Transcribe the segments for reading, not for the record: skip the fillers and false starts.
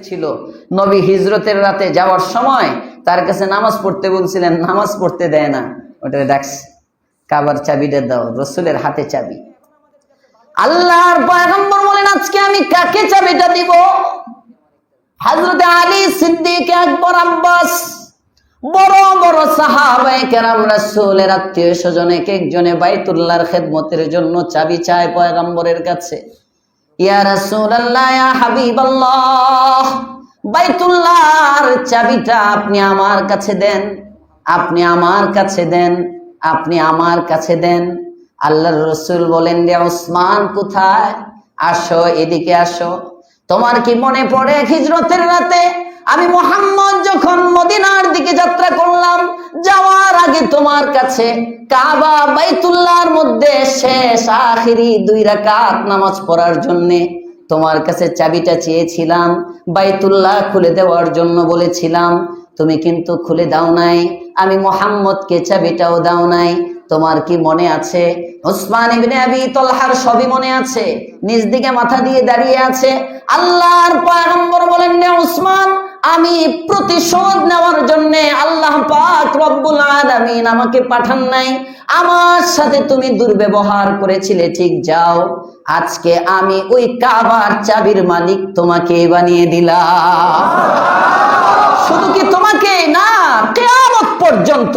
ছিল। নবী হিজরতের রাতে যাওয়ার সময় তার কাছে নামাজ পড়তে বলছিলেন, নামাজ পড়তে দেয় না। ওটা ডাকছে, কাবার চাবিটা দাও, রসুলের হাতে চাবি। আল্লাহর পয়গম্বর বলেন, আজকে আমি কাকে চাবিটা দিব? হযরত আলী, সিদ্দিক আকবর, আব্বাস, বড় বড় সাহাবায়ে কেরাম, রাসূলের আত্মীয় স্বজন এক একজনে বাইতুল্লাহর খেদমতের জন্য চাবি চায় পয়গম্বরের কাছে। ইয়া রাসূলুল্লাহ, ইয়া হাবিবাল্লাহ, বাইতুল্লাহর চাবিটা আপনি আমার কাছে দেন, আপনি আমার কাছে দেন, আপনি আমার কাছে দেন। আল্লাহর রাসূল বলেন, রে ওসমান কোথায়? আসো, এদিকে আসো। তোমার কি মনে পড়ে হিজরতের রাতে আমি মুহাম্মদ যখন মদিনার দিকে যাত্রা করলাম, যাওয়ার আগে তোমার কাছে কাবা বাইতুল্লাহর মধ্যে শেষ আখিরি 2 রাকাত নামাজ পড়ার জন্য তোমার কাছে চাবিটা চেয়েছিলাম, বাইতুল্লাহ খুলে দেওয়ার জন্য বলেছিলাম, তুমি কিন্তু খুলে দাও নাই, আমি মুহাম্মদকে চাবিটাও দাও নাই। তোমার কি মনে আছে? উসমান ইবনে আবি তালহার সবই মনে আছে, নিজ দিকে মাথা দিয়ে দাঁড়িয়ে আছে। আল্লাহর পয়গম্বর বলেন, না উসমান, আমি প্রতিশোধ নেওয়ার জন্য আল্লাহ পাক রব্বুল আলামিন আমাকে পাঠান নাই। আমার সাথে তুমি দুর্ব্যবহার করেছিলে, ঠিক যাও, আজকে আমি ওই কাবার চাবির মালিক তোমাকে বানিয়ে দিলাম। শুধু কি তোমাকে না, কিয়ামত পর্যন্ত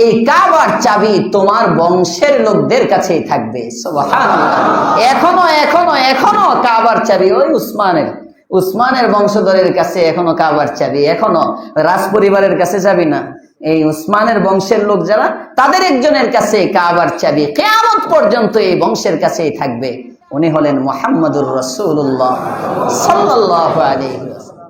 এই কাবার চাবি তোমার বংশের লোকদের কাছেই থাকবে। সুবহানাল্লাহ। এখনো এখনো এখনো কাবার চাবি ওই উসমানের বংশধরের কাছে এখনো কাবার চাবি, এখনো রাজ পরিবারের কাছে চাবি না, এই উসমানের বংশের লোক যারা, তাদের একজনের কাছে কাবার চাবি কিয়ামত পর্যন্ত এই বংশের কাছেই থাকবে। উনি হলেন মুহাম্মদুর রাসূলুল্লাহ সাল্লাল্লাহু আলাইহি ওয়াসাল্লাম।